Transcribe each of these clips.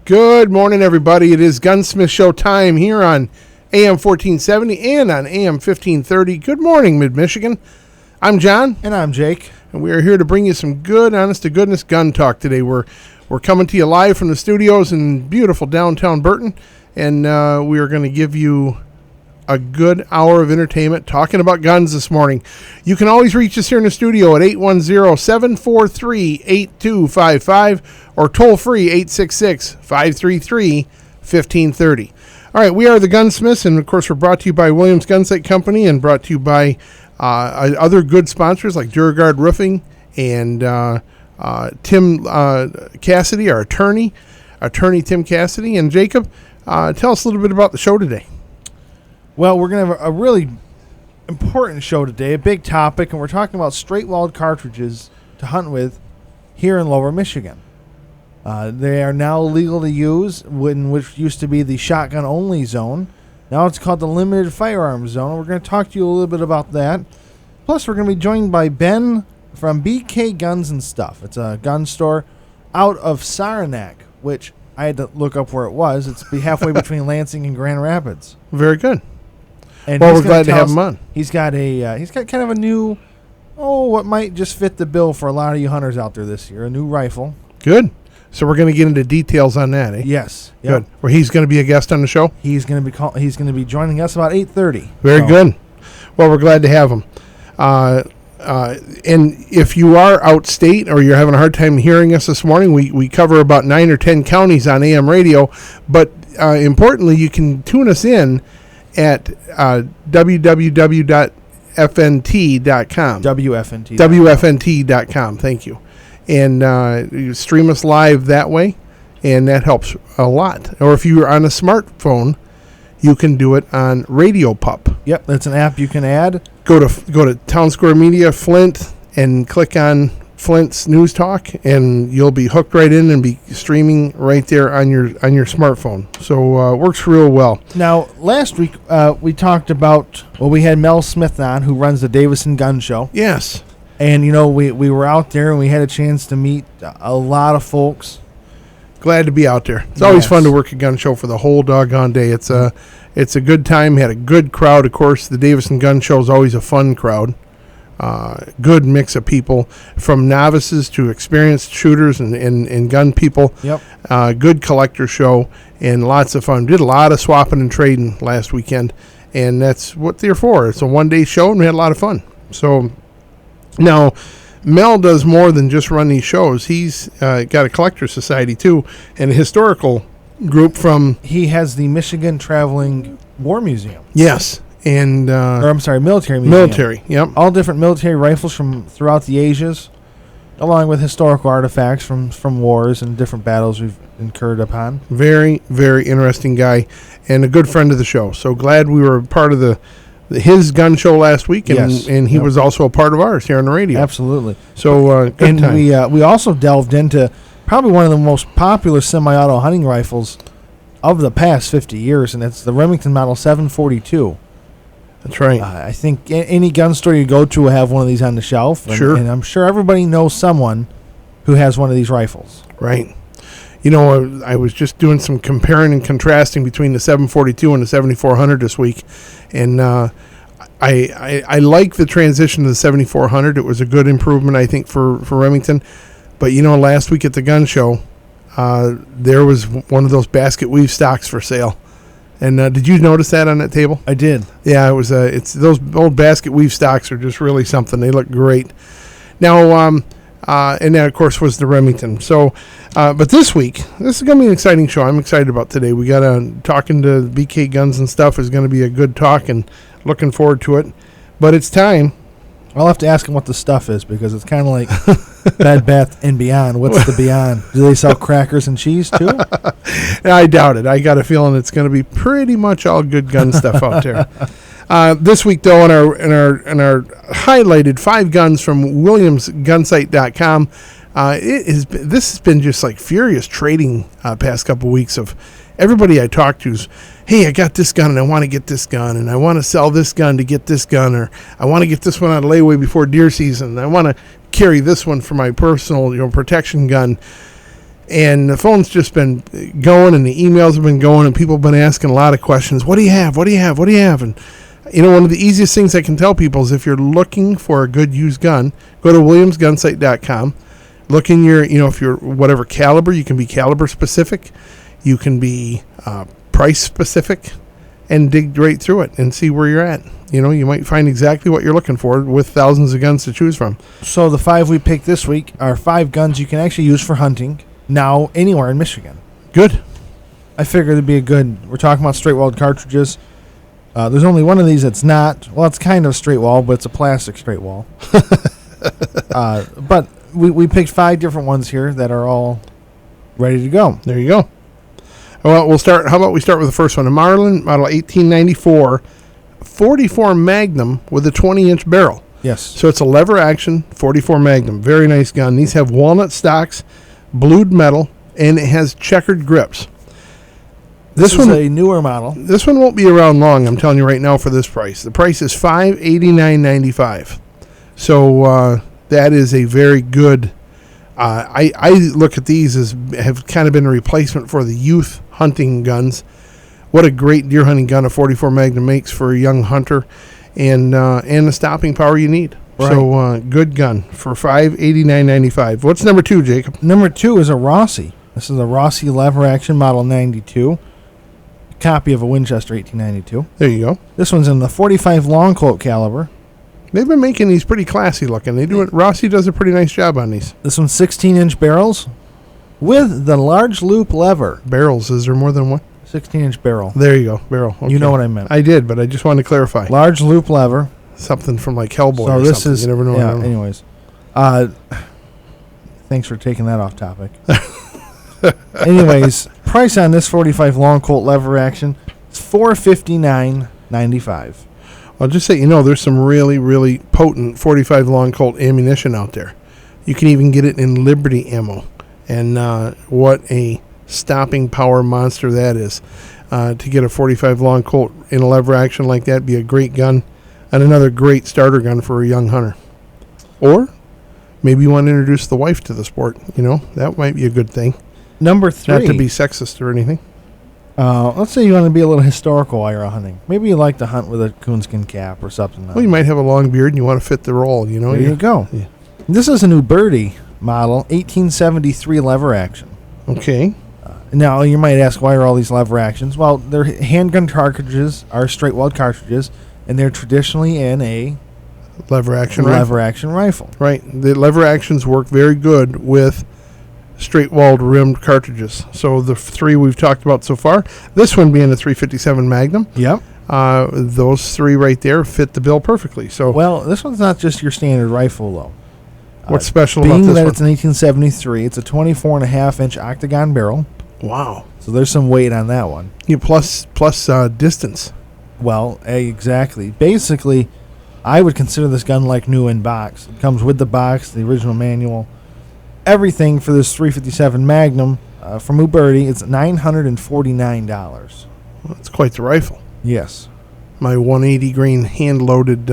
Good morning, everybody. It is Gunsmith Show time here on AM 1470 and on AM 1530. Good morning, Mid-Michigan. I'm John. And I'm Jake. And we are here to bring you some good, honest-to-goodness gun talk today. We're coming to you live from the studios in beautiful downtown Burton, and we are going to give you a good hour of entertainment talking about guns this morning. You can always reach us here in the studio at 810-743-8255 or toll free 866-533-1530. All right, we are the Gunsmiths, and of course we're brought to you by Williams Gunsight Company and brought to you by other good sponsors like Duragard Roofing and Tim Cassidy, our attorney Tim Cassidy. And Jacob, tell us a little bit about the show today. Well, we're going to have a really important show today, a big topic, and we're talking about straight walled cartridges to hunt with here in Lower Michigan. They are now legal to use, which used to be the shotgun-only zone. Now it's called the limited firearms zone. We're going to talk to you a little bit about that. Plus, we're going to be joined by Ben from BK Guns and Stuff. It's a gun store out of Saranac, which I had to look up where it was. It's halfway between Lansing and Grand Rapids. Very good. And well, we're glad to have him on. He's got kind of a new, what might just fit the bill for a lot of you hunters out there this year, a new rifle. Good. So we're going to get into details on that, eh? Yes. Good. Where he's going to be a guest on the show? He's going to be joining us about 8:30. Very good. Well, we're glad to have him. And if you are outstate or you're having a hard time hearing us this morning, we cover about 9 or 10 counties on AM radio. But importantly, you can tune us in at www.fnt.com. WFNT.com. Thank you. And you stream us live that way, and that helps a lot. Or if you're on a smartphone, you can do it on Radio Pup. Yep, that's an app you can add. Go to Town Square Media Flint and click on Flint's News Talk, and you'll be hooked right in and be streaming right there on your smartphone. So works real well. Now, last week we talked about, we had Mel Smith on, who runs the Davison Gun Show. Yes. And, we were out there and we had a chance to meet a lot of folks. Glad to be out there. It's always fun to work a gun show for the whole doggone day. It's a good time. We had a good crowd. Of course, the Davison Gun Show is always a fun crowd. Good mix of people, from novices to experienced shooters and gun people. Yep. Good collector show and lots of fun. Did a lot of swapping and trading last weekend, and that's what they're for. It's a one-day show, and we had a lot of fun. So now, Mel does more than just run these shows. He's got a collector society, too, and a historical group from... He has the Michigan Traveling War Museum. Yes, and... military museum. Military, yep. All different military rifles from throughout the Asias, along with historical artifacts from wars and different battles we've incurred upon. Very, very interesting guy, and a good friend of the show. So glad we were part of his gun show last week, and he was also a part of ours here on the radio. Absolutely. So good time. We also delved into probably one of the most popular semi-auto hunting rifles of the past 50 years, and it's the Remington Model 742. That's right. I think any gun store you go to will have one of these on the shelf. Sure. And I'm sure everybody knows someone who has one of these rifles. Right. I was just doing some comparing and contrasting between the 742 and the 7400 this week, and I like the transition to the 7400. It was a good improvement, I think, for Remington. But last week at the gun show, there was one of those basket weave stocks for sale. And did you notice that on that table? I did. Yeah, it was. It's those old basket weave stocks are just really something. They look great. Now, and that, of course, was the Remington. So, but this week, this is going to be an exciting show. I'm excited about today. We got talking to BK Guns and Stuff is going to be a good talk, and looking forward to it. But it's time. I'll have to ask him what the stuff is, because it's kind of like Bed Bath and Beyond. What's the Beyond? Do they sell crackers and cheese too? I doubt it. I got a feeling it's going to be pretty much all good gun stuff out there. This week, though, in our highlighted 5 guns from WilliamsGunsight.com, this has been just like furious trading past couple weeks of everybody I talked to is, hey, I got this gun and I want to get this gun, and I want to sell this gun to get this gun, or I want to get this one out of layaway before deer season, and I want to carry this one for my personal protection gun. And the phone's just been going, and the emails have been going, and people have been asking a lot of questions. What do you have? What do you have? What do you have? And, one of the easiest things I can tell people is if you're looking for a good used gun, go to williamsgunsight.com. Look in your, if you're whatever caliber, you can be caliber specific. You can be price specific, and dig right through it and see where you're at. You might find exactly what you're looking for with thousands of guns to choose from. So the 5 we picked this week are 5 guns you can actually use for hunting now anywhere in Michigan. Good. I figured it'd be a good. We're talking about straight walled cartridges. There's only one of these that's not. Well, it's kind of straight wall, but it's a plastic straight wall. But we picked 5 different ones here that are all ready to go. There you go. Well, we'll start. How about we start with the first one? A Marlin model 1894 44 Magnum with a 20-inch barrel. Yes. So it's a lever action 44 Magnum. Very nice gun. These have walnut stocks, blued metal, and it has checkered grips. This is a newer model. This one won't be around long, I'm telling you right now, for this price. The price is $589.95. So that is a very good. I look at these as have kind of been a replacement for the youth hunting guns. What a great deer hunting gun a 44 Magnum makes for a young hunter, and the stopping power you need. Right. So good gun for $589.95. What's number 2, Jacob? Number 2 is a Rossi. This is a Rossi lever action model 92. A copy of a Winchester 1892. There you go. This one's in the 45 long Colt caliber. They've been making these pretty classy looking. They do it. Rossi does a pretty nice job on these. This one's 16-inch barrels with the large loop lever. Barrels. Is there more than one? 16-inch barrel. There you go. Barrel. Okay. You know what I meant. I did, but I just wanted to clarify. Large loop lever. Something from like Hellboy so or this something. Is, you never know. Yeah, anyways. Thanks for taking that off topic. Anyways, price on this 45 long Colt lever action is $459.95. I'll just say, there's some really, really potent 45 long Colt ammunition out there. You can even get it in Liberty ammo. And what a stopping power monster that is. To get a 45 long Colt in a lever action like that be a great gun and another great starter gun for a young hunter. Or maybe you want to introduce the wife to the sport. That might be a good thing. Number 3. Not to be sexist or anything. Let's say you want to be a little historical while you're hunting. Maybe you like to hunt with a coonskin cap or something. Well, you might have a long beard and you want to fit the role, There you go. Yeah. This is a new Birdie model, 1873 lever action. Okay. Now, you might ask, why are all these lever actions? Well, their handgun cartridges are straight walled cartridges, and they're traditionally in a lever action rifle. Right. The lever actions work very good with straight walled rimmed cartridges. So the 3 we've talked about so far, this one being a 357 Magnum. Yep. Those 3 right there fit the bill perfectly. So well, this one's not just your standard rifle though. What's special about this one? Being that one? It's an 1873, it's a 24.5-inch octagon barrel. Wow. So there's some weight on that one. Yeah, plus distance. Well, exactly. Basically, I would consider this gun like new in box. It comes with the box, the original manual. Everything for this 357 Magnum from Uberti, it's $949. Well, that's quite the rifle. Yes. My 180 grain hand-loaded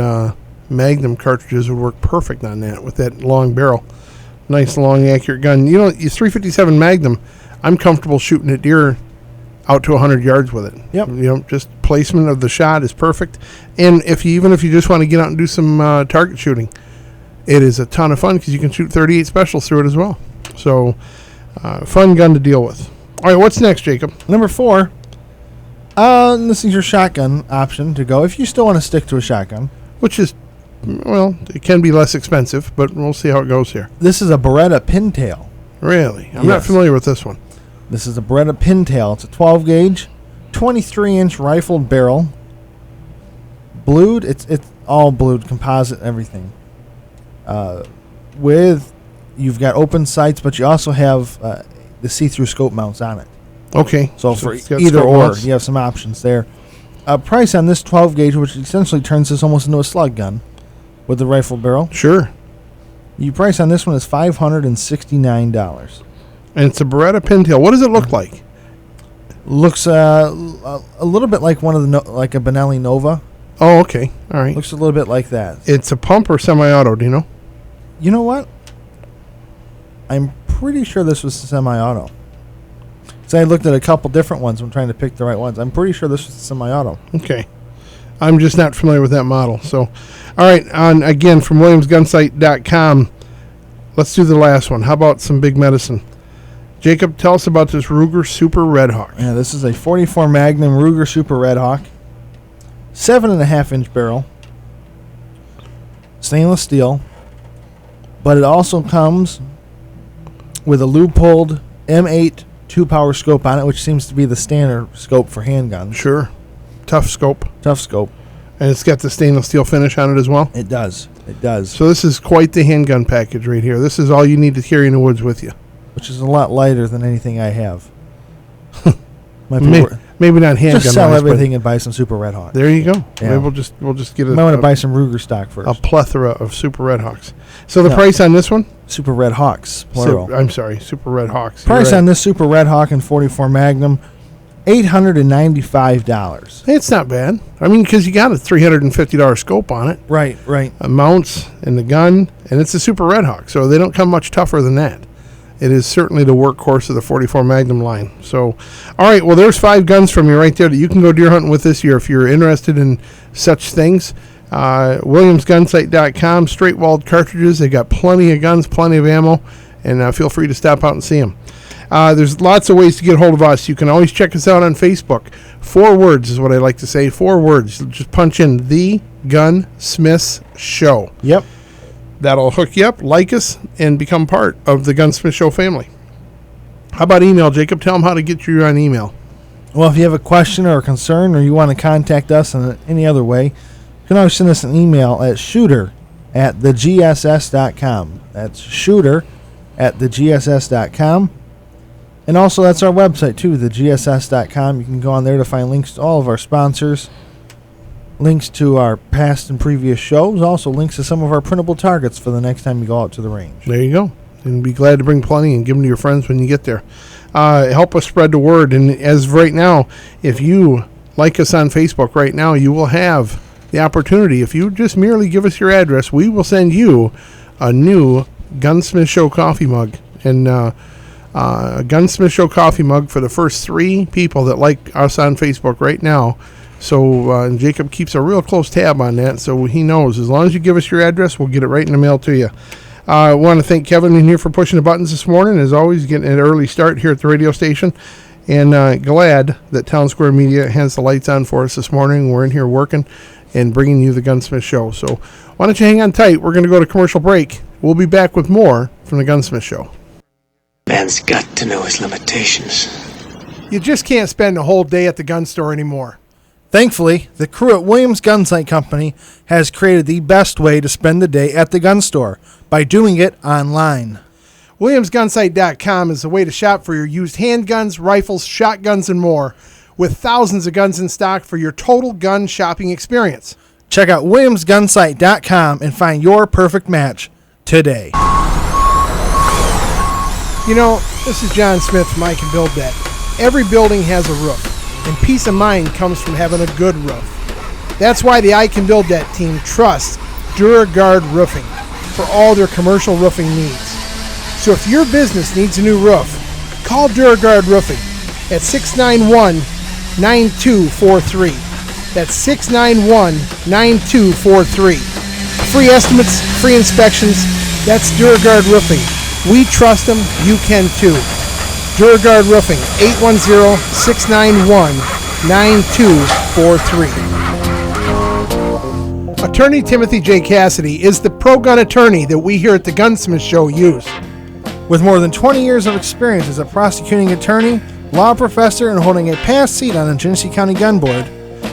Magnum cartridges would work perfect on that with that long barrel. Nice, long, accurate gun. Your 357 Magnum, I'm comfortable shooting at deer out to 100 yards with it. Yep. Just placement of the shot is perfect. And even if you just want to get out and do some target shooting, it is a ton of fun because you can shoot 38 specials through it as well. So, fun gun to deal with. All right, what's next, Jacob? Number 4. This is your shotgun option to go if you still want to stick to a shotgun. Which is, well, it can be less expensive, but we'll see how it goes here. This is a Beretta Pintail. Really? I'm not familiar with this one. This is a Beretta Pintail. It's a 12-gauge, 23-inch rifled barrel. Blued. It's all blued, composite, everything. You've got open sights, but you also have the see-through scope mounts on it. Okay. So for either or, you have some options there. Price on this 12-gauge, which essentially turns this almost into a slug gun with the rifle barrel. Sure. Your price on this one is $569. And it's a Beretta Pintail. What does it look like? Looks a little bit like one of the like a Benelli Nova. Oh, okay. All right. Looks a little bit like that. It's a pump or semi-auto, do you know? You know what? I'm pretty sure this was a semi-auto. So I looked at a couple different ones. I'm trying to pick the right ones. I'm pretty sure this was a semi-auto. Okay. I'm just not familiar with that model. So, all right. Again, from WilliamsGunsight.com, let's do the last one. How about some big medicine? Jacob, tell us about this Ruger Super Red Hawk. Yeah, this is a 44 Magnum Ruger Super Red Hawk. 7.5-inch barrel. Stainless steel. But it also comes with a loopholed M8 2-power scope on it, which seems to be the standard scope for handguns. Sure. Tough scope. Tough scope. And it's got the stainless steel finish on it as well? It does. It does. So this is quite the handgun package right here. This is all you need to carry in the woods with you. Which is a lot lighter than anything I have. Maybe not handgun. Just sell everything and buy some Super Red Hawks. There you go. Yeah. Maybe we'll just get might want to buy some Ruger stock first. A plethora of Super Red Hawks. So the price on this one? Super Red Hawks, plural. I'm sorry, Super Red Hawks. Price on this Super Red Hawk and 44 Magnum, $895. It's not bad. I mean, because you got a $350 scope on it. Right. Mounts and the gun, and it's a Super Red Hawk, so they don't come much tougher than that. It is certainly the workhorse of the 44 Magnum line. So, all right, well, there's 5 guns from you right there that you can go deer hunting with this year if you're interested in such things. WilliamsGunsight.com, Straight Walled Cartridges. They got plenty of guns, plenty of ammo, and feel free to stop out and see them. There's lots of ways to get hold of us. You can always check us out on Facebook. 4 words is what I like to say. 4 words. Just punch in The Gunsmiths Show. Yep. That'll hook you up, like us, and become part of the Gunsmith Show family. How about email, Jacob? Tell them how to get you on email. Well, if you have a question or a concern or you want to contact us in any other way, you can always send us an email at shooter@thegss.com. That's shooter@thegss.com. And also, that's our website, too, thegss.com. You can go on there to find links to all of our sponsors, links to our past and previous shows, also links to some of our printable targets for the next time you go out to the range. There you go. And be glad to bring plenty and give them to your friends when you get there. Help us spread the word. And as of right now, if you like us on Facebook right now, you will have the opportunity. If you just merely give us your address, we will send you a new Gunsmith Show coffee mug. And a Gunsmith Show coffee mug for the first 3 people that like us on Facebook right now. So Jacob keeps a real close tab on that, so he knows. As long as you give us your address, we'll get it right in the mail to you. I want to thank Kevin in here for pushing the buttons this morning. As always, getting an early start here at the radio station. And glad that Town Square Media has the lights on for us this morning. We're in here working and bringing you the Gunsmith Show. So why don't you hang on tight? We're going to go to commercial break. We'll be back with more from the Gunsmith Show. Man's got to know his limitations. You just can't spend a whole day at the gun store anymore. Thankfully, the crew at Williams Gun Sight Company has created the best way to spend the day at the gun store by doing it online. WilliamsGunsight.com is the way to shop for your used handguns, rifles, shotguns, and more, with thousands of guns in stock for your total gun shopping experience. Check out WilliamsGunsight.com and find your perfect match today. You know, this is John Smith from I Can Build That. Every building has a roof, and peace of mind comes from having a good roof. That's why the I Can Build That team trusts DuraGuard Roofing for all their commercial roofing needs. So if your business needs a new roof, call DuraGuard Roofing at 691-9243. That's 691-9243. Free estimates, free inspections. That's DuraGuard Roofing. We trust them. You can too. DuraGuard Roofing, 810-691-9243. Attorney Timothy J. Cassidy is the pro-gun attorney that we here at the Gunsmith Show use. With more than 20 years of experience as a prosecuting attorney, law professor, and holding a past seat on the Genesee County Gun Board,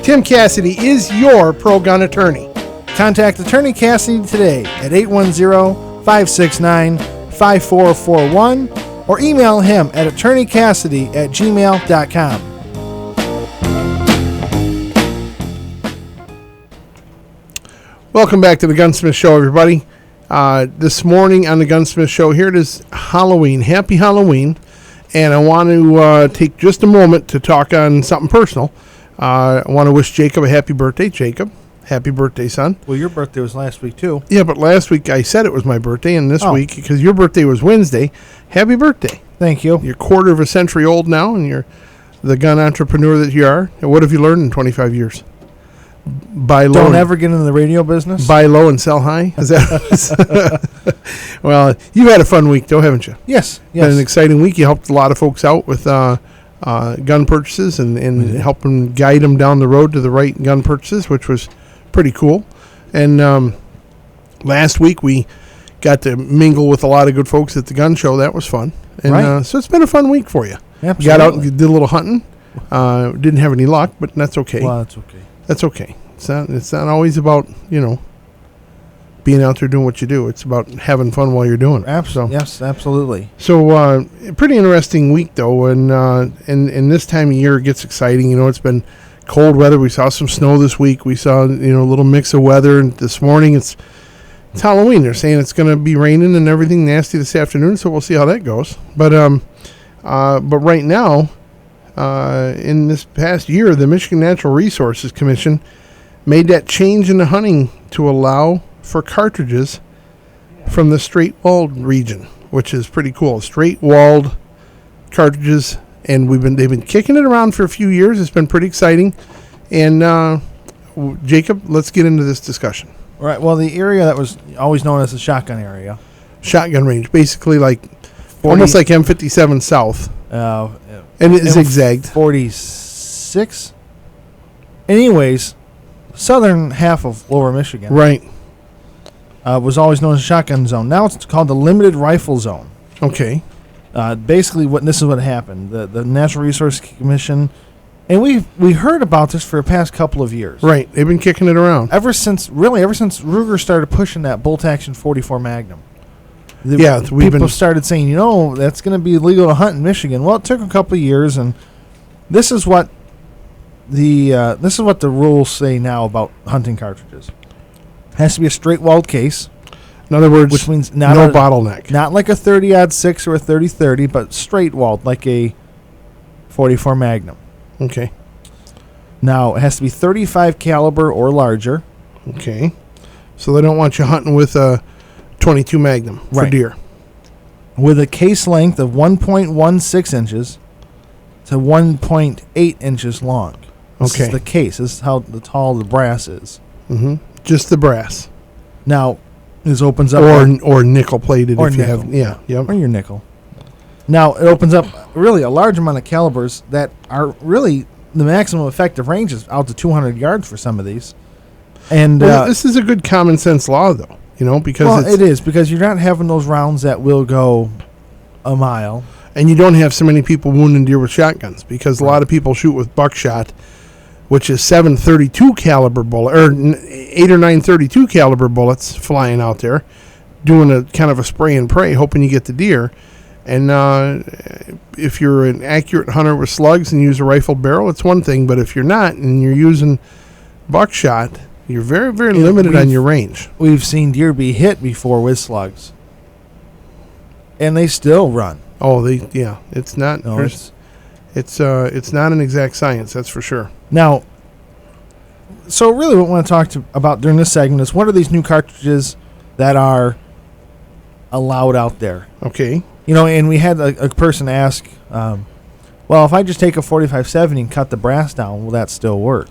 Tim Cassidy is your pro-gun attorney. Contact Attorney Cassidy today at 810-569-5441 or email him at attorneycassidy@gmail.com. Welcome back to the Gunsmith Show, everybody. This morning on the Gunsmith Show, here it is Halloween. Happy Halloween. And I want to take just a moment to talk on something personal. I want to wish Jacob a happy birthday. Jacob, Happy birthday, son. Well, your birthday was last week, too. Yeah, but last week I said it was my birthday, and this Oh. week, because your birthday was Wednesday, happy birthday. Thank you. You're quarter of a century old now, and you're the gun entrepreneur that you are. And what have you learned in 25 years? Buy low. Don't ever get into the radio business. Buy low and sell high? Is that Well, you've had a fun week, though, haven't you? Yes. Been an exciting week. You helped a lot of folks out with gun purchases and helping guide them down the road to the right gun purchases, which was pretty cool. And last week we got to mingle with a lot of good folks at the gun show. That was fun. And Right. So it's been a fun week for you. Absolutely. Got out and did a little hunting. Didn't have any luck, but that's okay. Well, that's okay. That's okay. It's not always about, being out there doing what you do. It's about having fun while you're doing it. Absolutely. Yes, absolutely. So, pretty interesting week, though, and this time of year it gets exciting. It's been cold weather. We saw some snow this week. We saw, a little mix of weather. And this morning it's Halloween. They're saying it's going to be raining and everything nasty this afternoon, so we'll see how that goes. But right now, in this past year, the Michigan Natural Resources Commission made that change in the hunting to allow for cartridges from the Straight Walled region, which is pretty cool. Straight Walled Cartridges, and they've been kicking it around for a few years. It's been pretty exciting. And Jacob, let's get into this discussion. All right. Well, the area that was always known as the shotgun area, Shotgun range, basically almost like M57 South, and it zigzagged. 46. Anyways, southern half of Lower Michigan, Right. was always known as shotgun zone. Now it's called the limited rifle zone. Okay. Basically, this is what happened. The Natural Resource Commission, and we heard about this for the past couple of years. Right. They've been kicking it around. Ever since Ruger started pushing that bolt action 44 Magnum. People started saying, that's going to be illegal to hunt in Michigan. Well, it took a couple of years, and this is what the rules say now about hunting cartridges. It has to be a straight walled case. In other words, which means no bottleneck. Not like a 30-06 or a 30-30, but straight walled, like a 44 Magnum. Okay. Now, it has to be 35 caliber or larger. Okay. So they don't want you hunting with a 22 Magnum for deer. With a case length of 1.16 inches to 1.8 inches long. This is the case. This is how tall the brass is. Mm-hmm. Just the brass. Now, this opens up... Or nickel plated if you have... Yeah. Yep. Or your nickel. Now, it opens up really a large amount of calibers that are really... The maximum effective range is out to 200 yards for some of these. And this is a good common sense law, though. Because it is, because you're not having those rounds that will go a mile. And you don't have so many people wounding deer with shotguns, because a lot of people shoot with buckshot, which is 7.32 caliber bullet, or 8 or 9.32 caliber bullets flying out there, doing a kind of a spray and pray, hoping you get the deer. And if you're an accurate hunter with slugs and use a rifled barrel, it's one thing. But if you're not and you're using buckshot, you're very, very limited on your range. We've seen deer be hit before with slugs, and they still run. Oh, it's not. No, it's not an exact science, that's for sure. Now, so really, what I want to talk about during this segment is what are these new cartridges that are allowed out there? Okay. And we had a person ask, well, if I just take a 45-70 and cut the brass down, will that still work?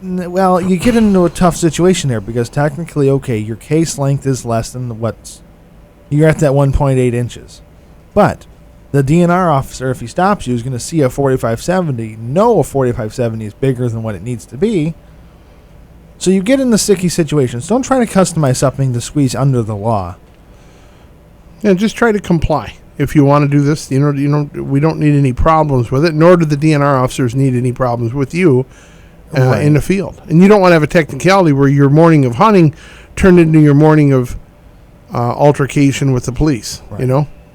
Well, you get into a tough situation there because technically, your case length is less than you're at that 1.8 inches. But the DNR officer, if he stops you, is going to see a 45-70, know a 45-70 is bigger than what it needs to be. So you get into sticky situations. Don't try to customize something to squeeze under the law. Yeah, just try to comply. If you want to do this, we don't need any problems with it, nor do the DNR officers need any problems with you in the field. And you don't want to have a technicality where your morning of hunting turned into your morning of altercation with the police,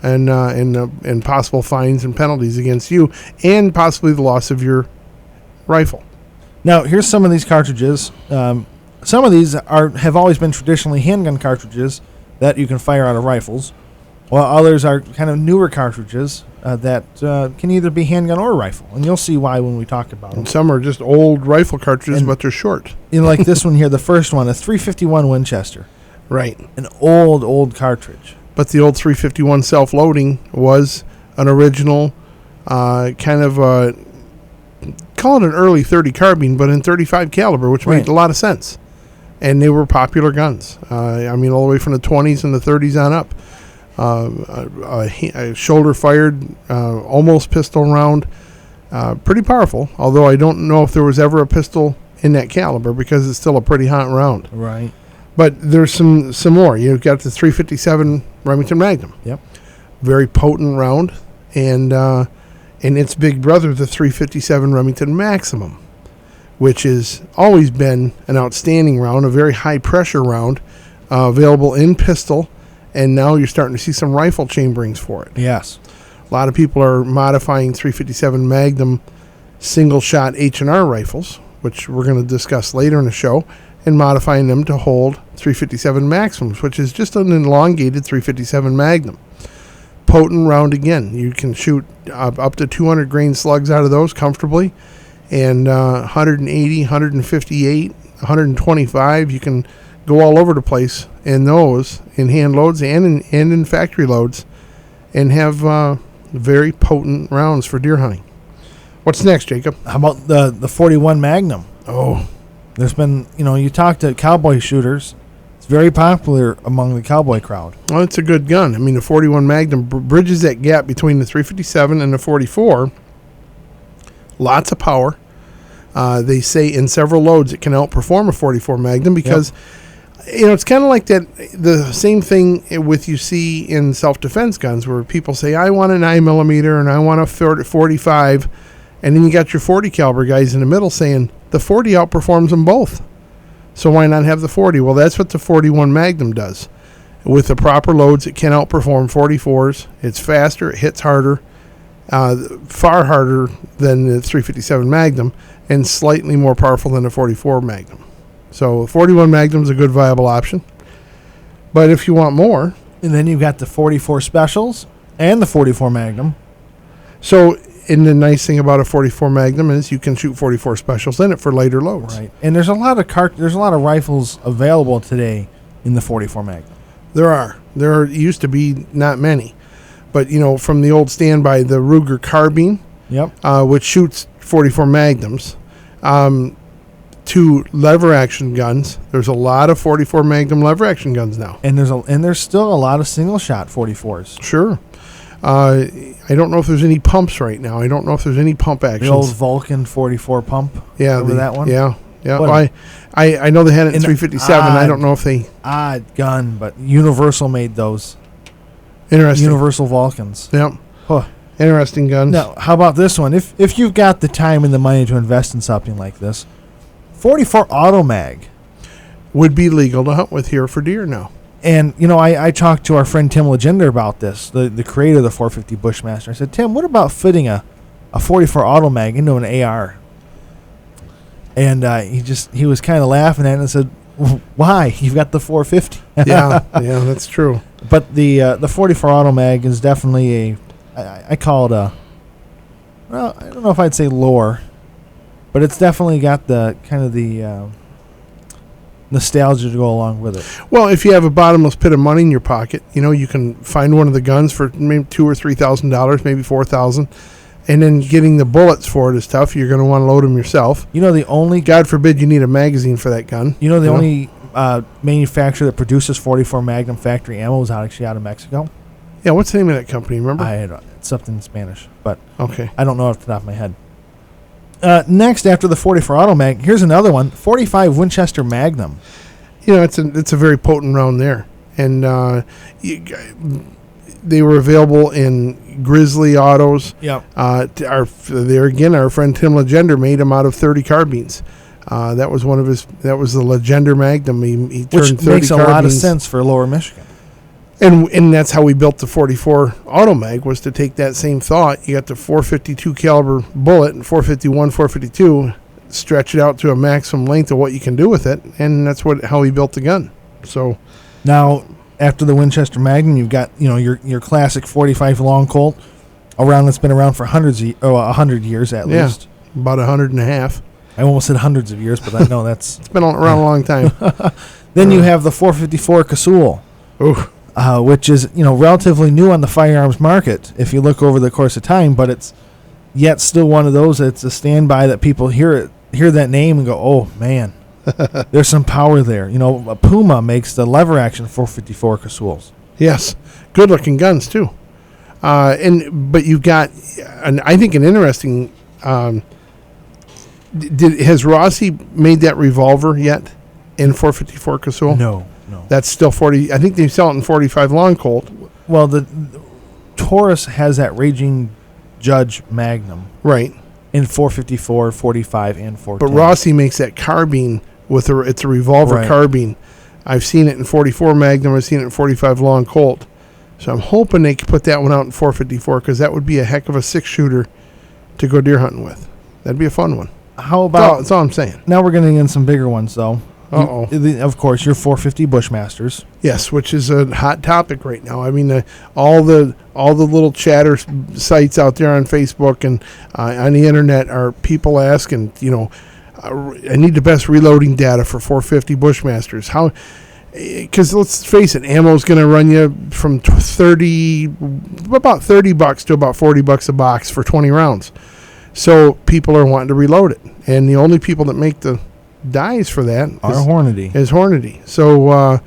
and possible fines and penalties against you, and possibly the loss of your rifle. Now, here's some of these cartridges. Some of these have always been traditionally handgun cartridges that you can fire out of rifles, While others are kind of newer cartridges that can either be handgun or rifle. And you'll see why when we talk about them. And some are just old rifle cartridges, but they're short. Like this one here, the first one, a 351 Winchester. Right. An old cartridge. But the old 351 self-loading was an original kind of, call it an early 30 carbine, but in 35 caliber, which made a lot of sense. And they were popular guns. I mean, all the way from the 20s and the 30s on up. A shoulder-fired, almost pistol round. Pretty powerful, although I don't know if there was ever a pistol in that caliber because it's still a pretty hot round. Right. But there's some more. You've got the 357 Remington Magnum. Yep. Very potent round. And its big brother, the 357 Remington Maximum, which has always been an outstanding round, a very high-pressure round, available in pistol. And now you're starting to see some rifle chamberings for it. Yes. A lot of people are modifying 357 Magnum single-shot H&R rifles, which we're going to discuss later in the show, and modifying them to hold 357 Maxims, which is just an elongated 357 Magnum. Potent round again. You can shoot up to 200 grain slugs out of those comfortably, and 180, 158, 125. You can go all over the place in those, in hand loads and in factory loads, and have very potent rounds for deer hunting. What's next, Jacob? How about the 41 Magnum? Oh, there's been, you talk to cowboy shooters. It's very popular among the cowboy crowd. Well, it's a good gun. I mean, the 41 Magnum bridges that gap between the 357 and the 44. Lots of power. They say in several loads it can outperform a 44 Magnum because, it's kind of like that. The same thing with you see in self-defense guns where people say, I want a 9mm and I want a 45. And then you got your 40 caliber guys in the middle saying the 40 outperforms them both. So why not have the 40? Well, that's what the 41 Magnum does. With the proper loads, it can outperform 44s. It's faster. It hits harder. Far harder than the 357 Magnum, and slightly more powerful than the 44 Magnum. So 41 Magnum is a good viable option. But if you want more... And then you've got the 44 Specials and the 44 Magnum. So... And the nice thing about a 44 Magnum is you can shoot 44 Specials in it for lighter loads. Right. And there's a lot of rifles available today in the 44 Magnum. There used to be not many. But, from the old standby, the Ruger carbine, which shoots 44 Magnums, to lever action guns. There's a lot of 44 Magnum lever action guns now. And there's still a lot of single shot 44s. Sure. I don't know if there's any pumps right now. I don't know if there's any pump actions. The old Vulcan 44 pump. Yeah, remember that one? Yeah. Well, I know they had it in 357. I don't know if they odd gun, but Universal made those. Interesting. Universal Vulcans. Yep. Huh. Interesting guns. Now, how about this one? If you've got the time and the money to invest in something like this, 44 Auto Mag would be legal to hunt with here for deer now. And, I talked to our friend Tim Legender about this, the creator of the 450 Bushmaster. I said, Tim, what about fitting a 44 Auto Mag into an AR? And he was kind of laughing at it and said, why? You've got the 450. yeah, that's true. But the 44 Auto Mag is definitely I call it well, I don't know if I'd say lore, but it's definitely got the kind of the nostalgia to go along with it. Well, if you have a bottomless pit of money in your pocket, you can find one of the guns for maybe $2,000 or $3,000, maybe $4,000, and then getting the bullets for it is tough. You're going to want to load them yourself. The only God forbid you need a magazine for that gun. The only manufacturer that produces 44 Magnum factory ammo is actually out of Mexico. Yeah, what's the name of that company? Remember? It's something in Spanish, but okay, I don't know off the top of my head. Next, after the 44 Auto Mag, here's another one, 45 Winchester Magnum. It's a very potent round there. And they were available in Grizzly autos. Yep. Our friend Tim Legender made them out of 30 carbines. That was the Legender Magnum. He turned 30 Which makes a carbines. lot of sense for Lower Michigan. And that's how we built the 44 Auto Mag, was to take that same thought. You got the 452 caliber bullet and 451, 452, stretch it out to a maximum length of what you can do with it, and that's how we built the gun. So now, After the Winchester Magnum, you've got your classic 45 long Colt, a round that's been around for 100 years at least. About 150. I almost said hundreds of years, but I know that's It's been around a long time. Then you have the 454 Casull, which is relatively new on the firearms market if you look over the course of time, but it's yet still one of those that's a standby that people hear that name and go, oh man, there's some power there. Puma makes the lever action 454 Casulls. Yes, good looking guns too. But you've got, I think, an interesting. Has Rossi made that revolver yet in 454 Casull? No. That's still 40. I think they sell it in 45 long Colt. Well, the Taurus has that Raging Judge Magnum, Right. in 454, 45, and 410. But Rossi makes that carbine it's a revolver carbine. I've seen it in 44 Magnum. I've seen it in 45 long Colt. So I'm hoping they can put that one out in 454 because that would be a heck of a 6-shooter to go deer hunting with. That'd be a fun one. How about... That's all I'm saying. Now we're getting in some bigger ones, though. Uh-oh. Of course, your 450 Bushmasters. Yes, which is a hot topic right now. I mean, all the little chatter sites out there on Facebook and on the internet are people asking, I need the best reloading data for 450 Bushmasters. How? Because let's face it, ammo is going to run you from about $30 to about $40 a box for 20 rounds. So people are wanting to reload it, and the only people that make the dies for that is Hornady. So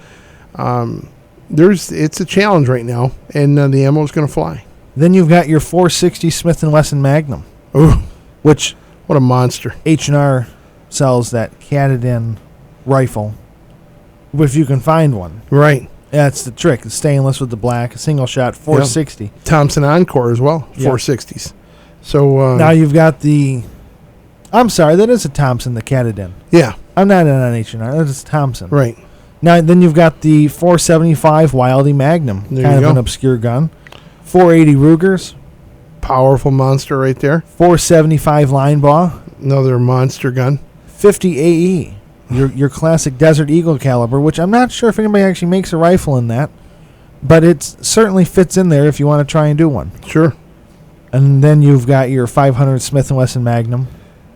it's a challenge right now, and the ammo is going to fly. Then you've got your 460 Smith & Wesson Magnum, what a monster. H&R sells that Katadyn rifle, if you can find one. Right. That's the trick. It's stainless with the black, a single shot, 460. Yep. Thompson Encore as well, 460s. So now you've got the... I'm sorry, that is a Thompson, the Katadyn. Yeah. I'm not in on H&R. That is Thompson. Right. Now, then you've got the 475 Wildey Magnum, kind of an obscure gun. 480 Rugers. Powerful monster right there. 475 Linebaugh. Another monster gun. 50 AE, your classic Desert Eagle caliber, which I'm not sure if anybody actually makes a rifle in that, but it certainly fits in there if you want to try and do one. Sure. And then you've got your 500 Smith & Wesson Magnum.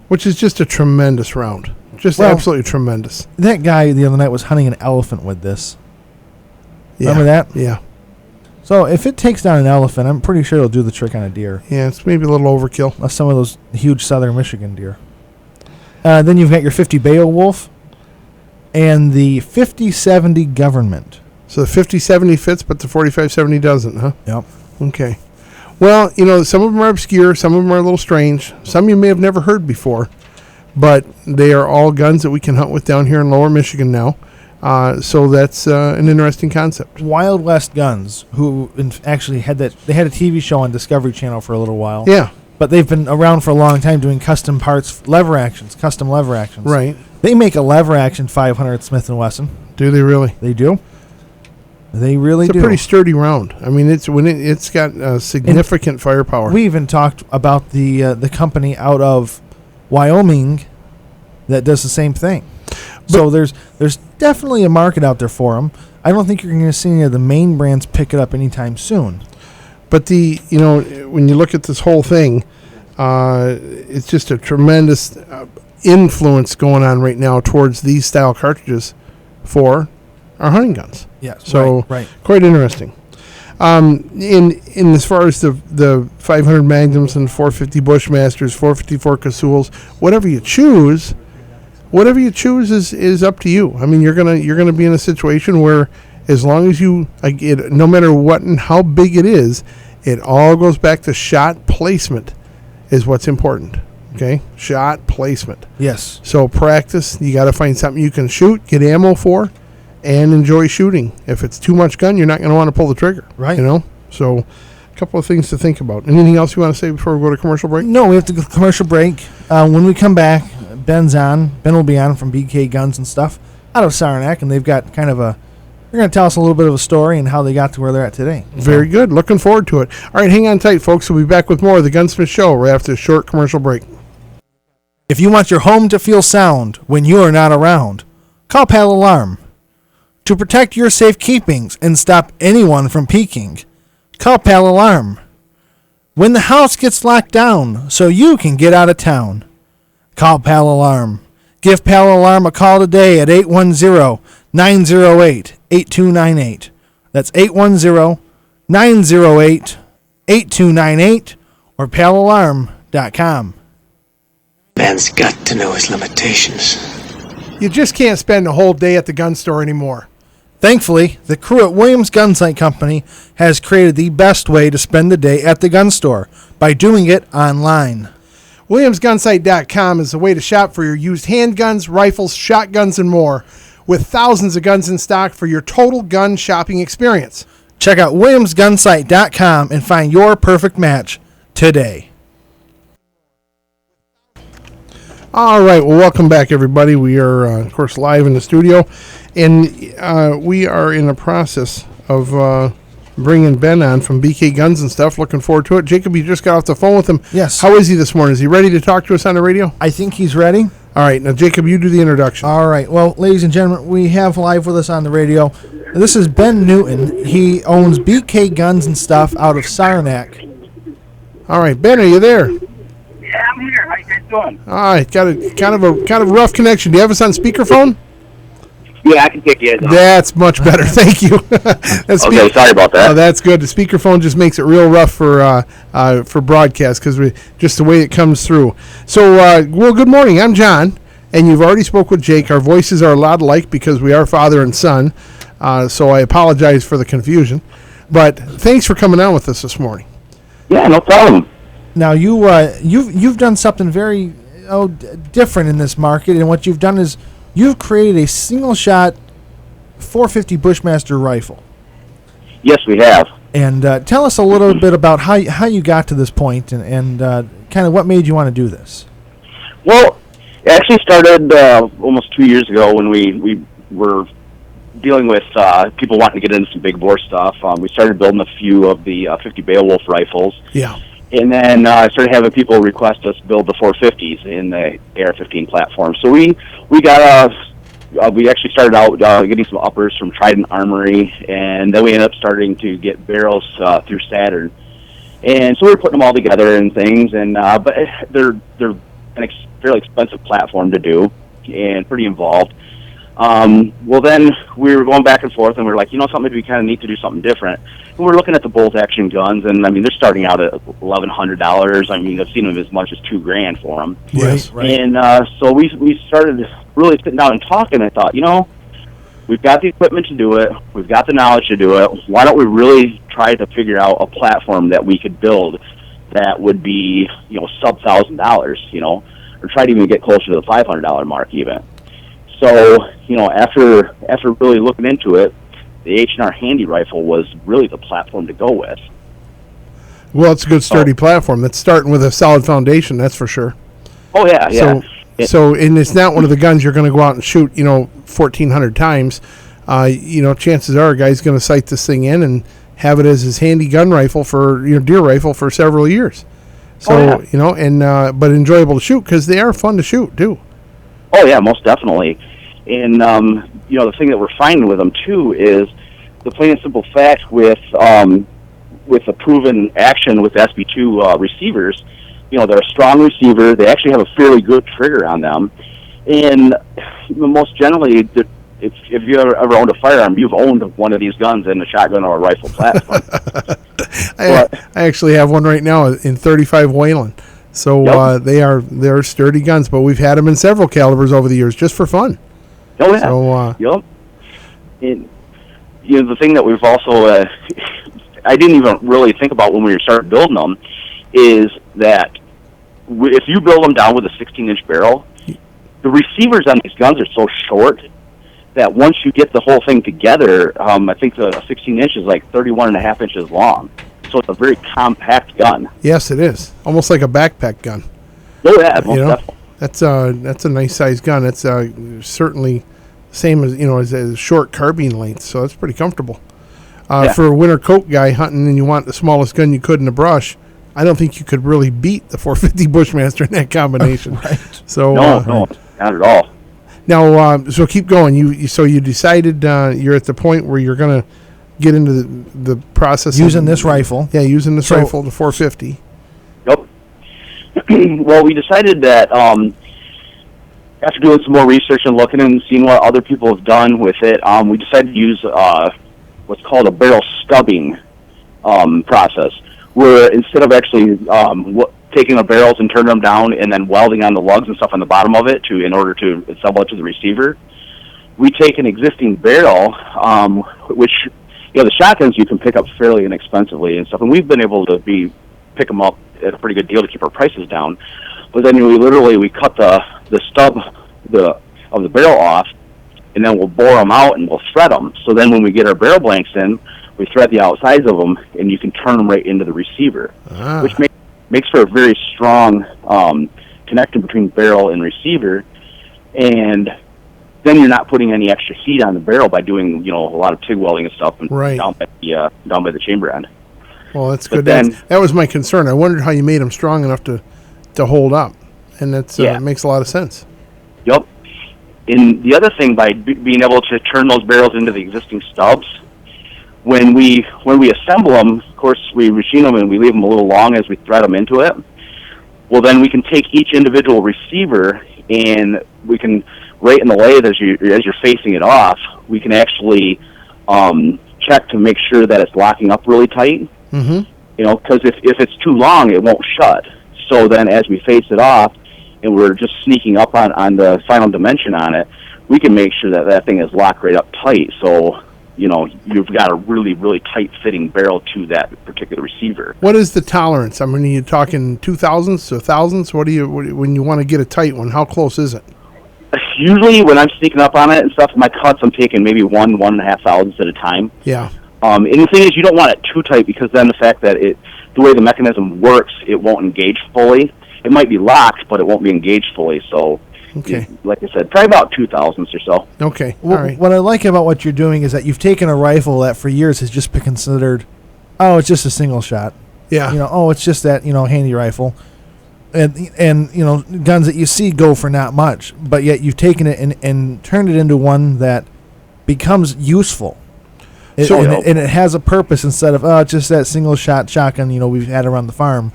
Which is just a tremendous round. Absolutely tremendous. That guy the other night was hunting an elephant with this. Yeah. Remember that? Yeah. So if it takes down an elephant, I'm pretty sure it'll do the trick on a deer. Yeah, it's maybe a little overkill. Unless some of those huge southern Michigan deer. Then you've got your 50 Beowulf and the 5070 Government. So the 5070 fits, but the 4570 doesn't, huh? Yep. Okay. Well, some of them are obscure. Some of them are a little strange. Some you may have never heard before. But they are all guns that we can hunt with down here in Lower Michigan now. So that's an interesting concept. Wild West Guns, who actually had they had a TV show on Discovery Channel for a little while. Yeah. But they've been around for a long time doing custom parts, custom lever actions. Right. They make a lever action 500 Smith & Wesson. Do they really? They do. They really do. It's a pretty sturdy round. I mean, it's got significant firepower. We even talked about the company out of Wyoming that does the same thing. So there's definitely a market out there for them. I don't think you're going to see any of the main brands pick it up anytime soon. But when you look at this whole thing, it's just a tremendous influence going on right now towards these style cartridges for our hunting guns. Yes. So right. Quite interesting. In as far as the 500 Magnums and 450 Bushmasters, 454 Casulls, whatever you choose is up to you. I mean, you're gonna be in a situation where as long as no matter what and how big it is, it all goes back to shot placement is what's important. Okay, shot placement. Yes. So practice. You got to find something you can shoot, get ammo for, and enjoy shooting. If it's too much gun, you're not going to want to pull the trigger. Right. So a couple of things to think about. Anything else you want to say before we go to commercial break? No, we have to go to commercial break. When we come back, Ben will be on from BK Guns and Stuff out of Saranac, and they've got kind of they're going to tell us a little bit of a story and how they got to where they're at today. Very good. Looking forward to it. All right, hang on tight, folks. We'll be back with more of the Gunsmith Show right after a short commercial break. If you want your home to feel sound when you are not around, call Pal Alarm. to protect your safekeepings and stop anyone from peeking. Call Pal Alarm. When the house gets locked down so you can get out of town. Call Pal Alarm. Give Pal Alarm a call today at 810-908-8298. That's 810-908-8298 or palalarm.com. Man's got to know his limitations. You just can't spend a whole day at the gun store anymore. Thankfully, the crew at Williams Gunsight Company has created the best way to spend the day at the gun store by doing it online. WilliamsGunsight.com is the way to shop for your used handguns, rifles, shotguns, and more, with thousands of guns in stock for your total gun shopping experience. Check out WilliamsGunsight.com and find your perfect match today. All right, well, welcome back, everybody. We are, of course, live in the studio, and we are in the process of bringing Ben on from BK Guns and Stuff. Looking forward to it. Jacob, you just got off the phone with him. Yes. How is he this morning? Is he ready to talk to us on the radio? I think he's ready. All right, now, Jacob, you do the introduction. All right. Well, ladies and gentlemen, we have live with us on the radio. This is Ben Newton. He owns BK Guns and Stuff out of Saranac. All right, Ben, are you there? Yeah, I'm here. How you guys doing? All right, got a kind of rough connection. Do you have us on speakerphone? Yeah, I can take you. That's much better. Thank you. Okay, sorry about that. Oh, that's good. The speakerphone just makes it real rough for broadcast because just the way it comes through. So, well, good morning. I'm John, and you've already spoke with Jake. Our voices are a lot alike because we are father and son. So I apologize for the confusion, but thanks for coming on with us this morning. Yeah, no problem. Now you've done something very different in this market, and what you've done is you've created a single shot 450 Bushmaster rifle. Yes, we have. And tell us a little bit about how you got to this point and kind of what made you want to do this. Well, it actually started almost 2 years ago when we were dealing with people wanting to get into some big bore stuff. We started building a few of the 50 Beowulf rifles. Yeah. And then I started having people request us build the 450s in the AR-15 platform. So we got we actually started out getting some uppers from Trident Armory, and then we ended up starting to get barrels through Saturn. And so we were putting them all together and things, and but they're an fairly expensive platform to do and pretty involved. Well, then we were going back and forth, and we were like, something would be kind of neat to do something different. And we're looking at the bolt-action guns, and, I mean, they're starting out at $1,100. I mean, I've seen them as much as $2,000 for them. Yes. Right. And so we started really sitting down and talking. I thought, we've got the equipment to do it. We've got the knowledge to do it. Why don't we really try to figure out a platform that we could build that would be, sub $1,000, or try to even get closer to the $500 mark even. So, after really looking into it, the H&R Handy rifle was really the platform to go with. Well, it's a good sturdy platform. That's starting with a solid foundation, that's for sure. Oh, yeah. So, and it's not one of the guns you're going to go out and shoot, 1,400 times. Chances are a guy's going to sight this thing in and have it as his handy gun rifle for, deer rifle for several years. So, but enjoyable to shoot because they are fun to shoot, too. Oh, yeah, most definitely. And, the thing that we're finding with them, too, is the plain and simple fact with the proven action with SB2 receivers, they're a strong receiver. They actually have a fairly good trigger on them. And most generally, if you ever owned a firearm, you've owned one of these guns in a shotgun or a rifle platform. I actually have one right now in 35 Wayland. So yep. They're sturdy guns, but we've had them in several calibers over the years just for fun. Oh, yeah. So, yep. And, the thing that we've also, I didn't even really think about when we started building them, is that if you build them down with a 16-inch barrel, the receivers on these guns are so short that once you get the whole thing together, I think the 16-inch is like 31.5 inches long. So it's a very compact gun. Yes, it is. Almost like a backpack gun. Oh, yeah, most definitely. That's a nice sized gun. It's certainly same as as short carbine length, so that's pretty comfortable. For a winter coat guy hunting and you want the smallest gun you could in the brush, I don't think you could really beat the 450 Bushmaster in that combination. Right. So no, not at all. Now, so keep going. You decided you're at the point where you're going to get into the process using this rifle. Yeah, using this rifle, the 450. Yep. Well, we decided that after doing some more research and looking and seeing what other people have done with it, we decided to use what's called a barrel stubbing process, where instead of actually taking the barrels and turning them down and then welding on the lugs and stuff on the bottom of it in order to assemble it to the receiver, we take an existing barrel, which the shotguns you can pick up fairly inexpensively and stuff, and we've been able to pick them up at a pretty good deal to keep our prices down. But then we cut the stub of the barrel off, and then we'll bore them out and we'll thread them. So then when we get our barrel blanks in, we thread the outsides of them, and you can turn them right into the receiver, which makes for a very strong connection between barrel and receiver. And then you're not putting any extra heat on the barrel by doing a lot of TIG welding and stuff down by the chamber end. Well, that's good. That was my concern. I wondered how you made them strong enough to hold up, and that makes a lot of sense. Yep. And the other thing, by being able to turn those barrels into the existing stubs, when we assemble them, of course, we machine them and we leave them a little long as we thread them into it. Well, then we can take each individual receiver and we can, right in the lathe as you're facing it off, we can actually check to make sure that it's locking up really tight. Mm-hmm. Because if it's too long, it won't shut. So then as we face it off and we're just sneaking up on the final dimension on it, we can make sure that thing is locked right up tight. So, you've got a really, really tight-fitting barrel to that particular receiver. What is the tolerance? I mean, are you talking 2,000s to 1,000s? When you want to get a tight one, how close is it? Usually when I'm sneaking up on it and stuff, my cuts I'm taking maybe 1.5 thousandths at a time. Yeah. And the thing is, you don't want it too tight because then the fact that the way the mechanism works, it won't engage fully. It might be locked, but it won't be engaged fully. So, like I said, probably about 2 thousandths or so. Okay. All right. What I like about what you're doing is that you've taken a rifle that for years has just been considered, it's just a single shot. Yeah. It's just that, handy rifle. And guns that you see go for not much, but yet you've taken it and turned it into one that becomes useful. And it has a purpose instead of just that single shot shotgun we've had around the farm.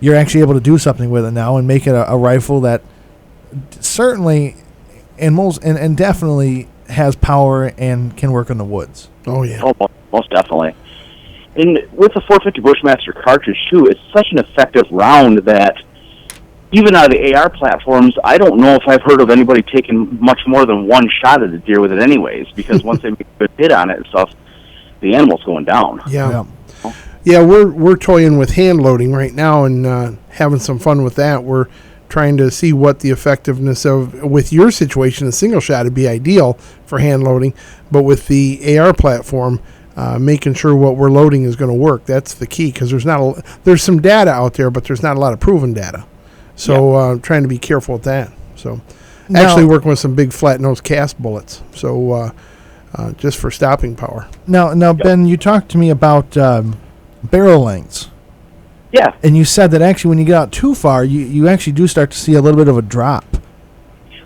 You're actually able to do something with it now and make it a rifle that certainly and definitely has power and can work in the woods. Oh yeah. Oh, most definitely. And with the 450 Bushmaster cartridge too, it's such an effective round that even out of the AR platforms, I don't know if I've heard of anybody taking much more than one shot at the deer with it anyways, because once they make a good hit on it and stuff, the animal's going down. Yeah, we're toying with hand loading right now and having some fun with that. We're trying to see what the effectiveness with your situation, a single shot would be ideal for hand loading, but with the AR platform, making sure what we're loading is going to work. That's the key, because there's some data out there, but there's not a lot of proven data. So trying to be careful with that. So actually working with some big flat nose cast bullets. So just for stopping power. Now Ben, you talked to me about barrel lengths. Yeah. And you said that actually when you get out too far, you actually do start to see a little bit of a drop.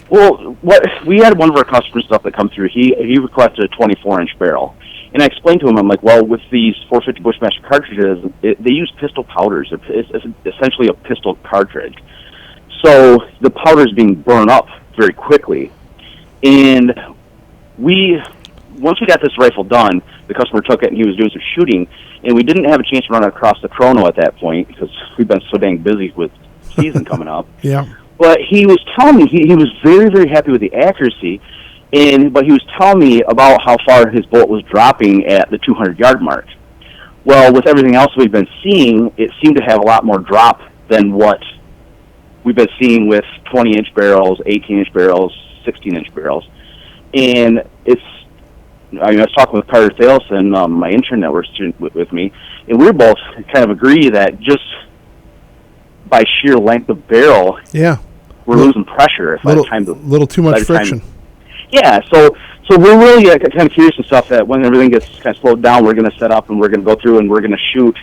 Well, we had one of our customers stuff that come through. He requested a 24-inch barrel. And I explained to him, I'm like, well, with these 450 Bushmaster cartridges, they use pistol powders. It's essentially a pistol cartridge. So the powder is being burned up very quickly. And once we got this rifle done, the customer took it and he was doing some shooting, and we didn't have a chance to run it across the chrono at that point because we've been so dang busy with season coming up. Yeah. But he was telling me he was very, very happy with the accuracy, but he was telling me about how far his bullet was dropping at the 200-yard mark. Well, with everything else we've been seeing, it seemed to have a lot more drop than what we've been seeing with 20-inch barrels, 18-inch barrels, 16-inch barrels. And I was talking with Carter Thalison, my intern that works with me, and we both kind of agree that just by sheer length of barrel, we're losing pressure. Little too much friction. Yeah, so we're really kind of curious and stuff that when everything gets kind of slowed down, we're going to set up and we're going to go through and we're going to shoot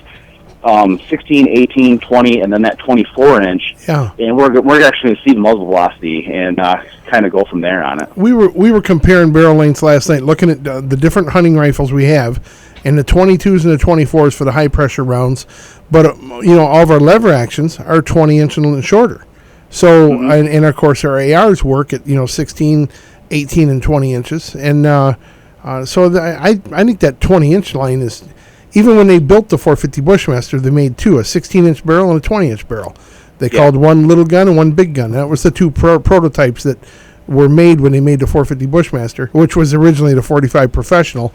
16, 18, 20, and then that 24-inch. Yeah. And we're actually going to see the muzzle velocity and kind of go from there on it. We were comparing barrel lengths last night, looking at the different hunting rifles we have, and the 22s and the 24s for the high pressure rounds. But all of our lever actions are 20-inch and shorter. So and of course our ARs work at 16, 18, and 20 inches. And so I think that 20-inch line is. Even when they built the 450 Bushmaster, they made two, a 16-inch barrel and a 20-inch barrel. They called one little gun and one big gun. That was the two prototypes that were made when they made the 450 Bushmaster, which was originally the 45 Professional.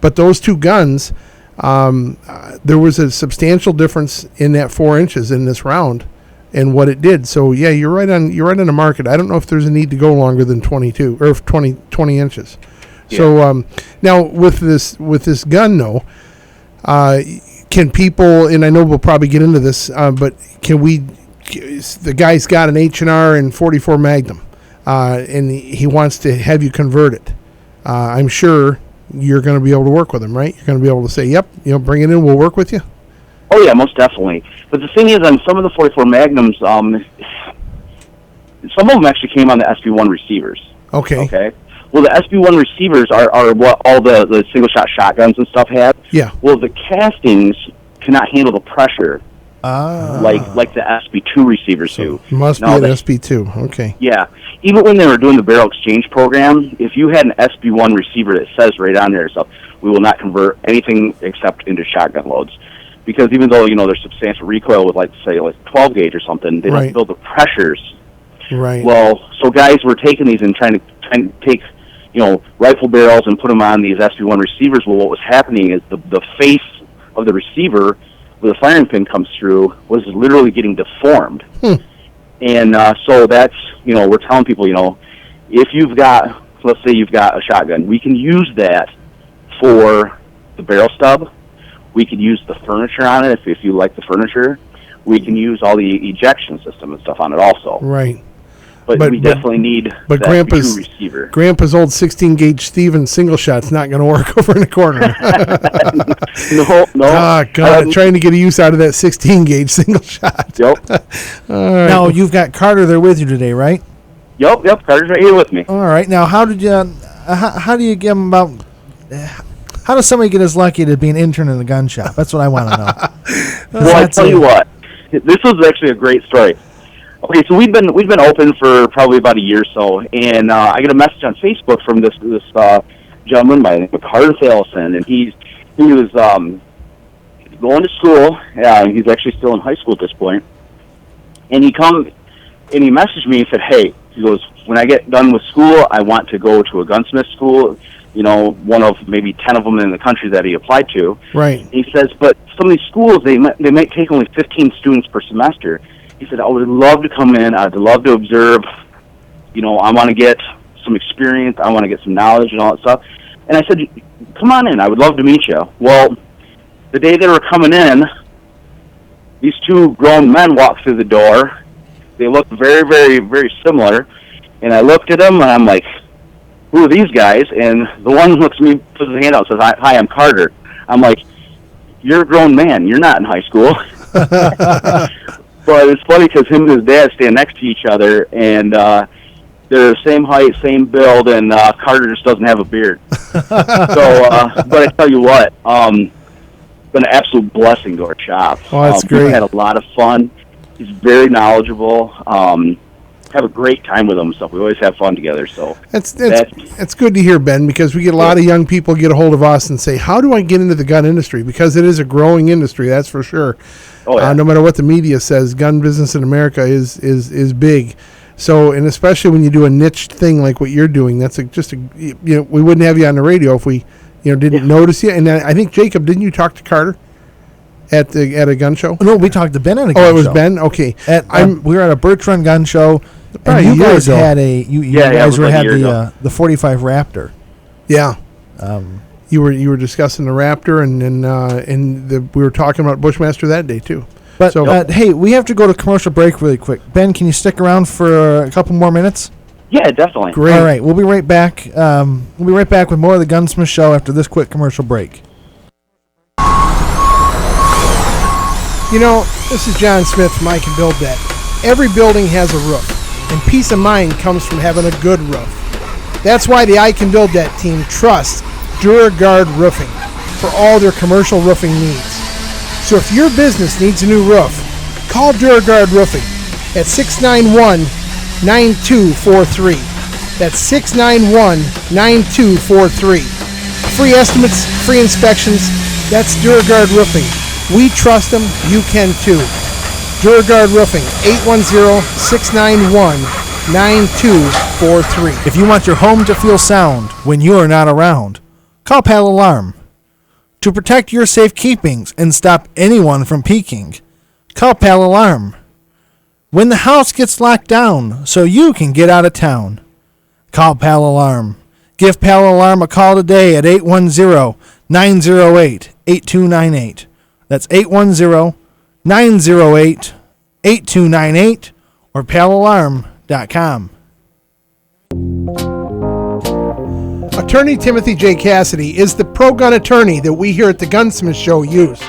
But those two guns, there was a substantial difference in that 4 inches in this round and what it did. So, yeah, you're right on the market. I don't know if there's a need to go longer than 22 or 20 inches. Yeah. So now with this gun, though, can people, and I know we'll probably get into this, but the guy's got an H&R and 44 Magnum, and he wants to have you convert it. I'm sure you're going to be able to work with him, right? You're going to be able to say, yep, bring it in, we'll work with you. Oh, yeah, most definitely. But the thing is, on some of the 44 Magnums, some of them actually came on the SB1 receivers. Okay. Well, the SB1 receivers are what all the single-shot shotguns and stuff have. Yeah. Well, the castings cannot handle the pressure like the SB2 receivers do. Must be an SB2. Okay. Yeah. Even when they were doing the barrel exchange program, if you had an SB1 receiver that says right on there, so we will not convert anything except into shotgun loads. Because even though, there's substantial recoil with, say, 12 gauge or something, they don't build the pressures. Right. Well, so guys were taking these and trying to take rifle barrels and put them on these SB1 receivers. Well, what was happening is the face of the receiver, where the firing pin comes through, was literally getting deformed. And so that's, we're telling people, if you've got, let's say you've got a shotgun, we can use that for the barrel stub. We could use the furniture on it if you like the furniture. We can use all the ejection system and stuff on it also. Right. But we definitely need that Grandpa's receiver. Grandpa's old 16-gauge Stevens single shot's not going to work over in the corner. No. Ah, God, trying to get a use out of that 16-gauge single shot. Yep. All right. Now, you've got Carter there with you today, right? Yep. Carter's right here with me. All right. Now, how do you get him about... How does somebody get as lucky to be an intern in the gun shop? That's what I want to know. Well, I tell you what. This was actually a great story. Okay, so we've been open for probably about a year or so, and I get a message on Facebook from this gentleman by the name of Carter Thalison, and he was going to school. He's actually still in high school at this point, and he messaged me and said, "Hey," he goes, "when I get done with school, I want to go to a gunsmith school. One of maybe 10 of them in the country that he applied to." Right. He says, "But some of these schools they might take only 15 students per semester." He said, "I would love to come in. I'd love to observe. I want to get some experience. I want to get some knowledge and all that stuff." And I said, "Come on in. I would love to meet you." Well, the day they were coming in, these two grown men walked through the door. They looked very, very, very similar. And I looked at them, and I'm like, "Who are these guys?" And the one looks at me, puts his hand out, and says, "Hi, I'm Carter." I'm like, "You're a grown man. You're not in high school." But it's funny because him and his dad stand next to each other, and they're the same height, same build, and Carter just doesn't have a beard. But I tell you what, it's been an absolute blessing to our shop. Oh, that's great. We've had a lot of fun. He's very knowledgeable. Have a great time with him and stuff. We always have fun together. So that's good to hear, Ben, because we get a lot of young people get a hold of us and say, "How do I get into the gun industry?" Because it is a growing industry, that's for sure. Oh, yeah. No matter what the media says, gun business in America is big. So, and especially when you do a niche thing like what you're doing, that's we wouldn't have you on the radio if we didn't notice you. And I think, Jacob, didn't you talk to Carter at a gun show? No, we talked to Ben at a gun show. Oh, it was Ben. Okay, we were at a Birch Run gun show. And you guys had the 45 Raptor. Yeah. You were discussing the Raptor, and we were talking about Bushmaster that day too. But hey, we have to go to commercial break really quick. Ben, can you stick around for a couple more minutes? Yeah, definitely. Great. All right, we'll be right back. We'll be right back with more of the Gunsmith Show after this quick commercial break. You know, this is John Smith from I Can Build That. Every building has a roof, and peace of mind comes from having a good roof. That's why the I Can Build That team trusts DuraGuard Roofing for all their commercial roofing needs. So if your business needs a new roof, call DuraGuard Roofing at 691-9243. That's 691-9243. Free estimates, free inspections. That's DuraGuard Roofing. We trust them. You can too. DuraGuard Roofing, 810-691-9243. If you want your home to feel sound when you are not around, call Pal Alarm. To protect your safekeepings and stop anyone from peeking, call Pal Alarm. When the house gets locked down so you can get out of town, call Pal Alarm. Give Pal Alarm a call today at 810-908-8298. That's 810-908-8298 or palalarm.com. Attorney Timothy J. Cassidy is the pro-gun attorney that we here at the Gunsmith Show use.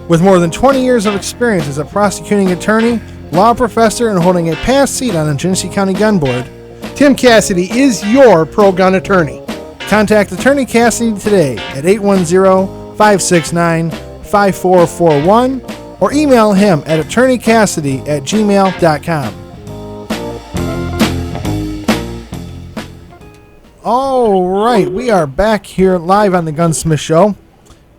With more than 20 years of experience as a prosecuting attorney, law professor, and holding a past seat on the Genesee County Gun Board, Tim Cassidy is your pro-gun attorney. contact Attorney Cassidy today at 810-569-5441 or email him at attorneycassidy@gmail.com. All right, we are back here live on the Gunsmith Show.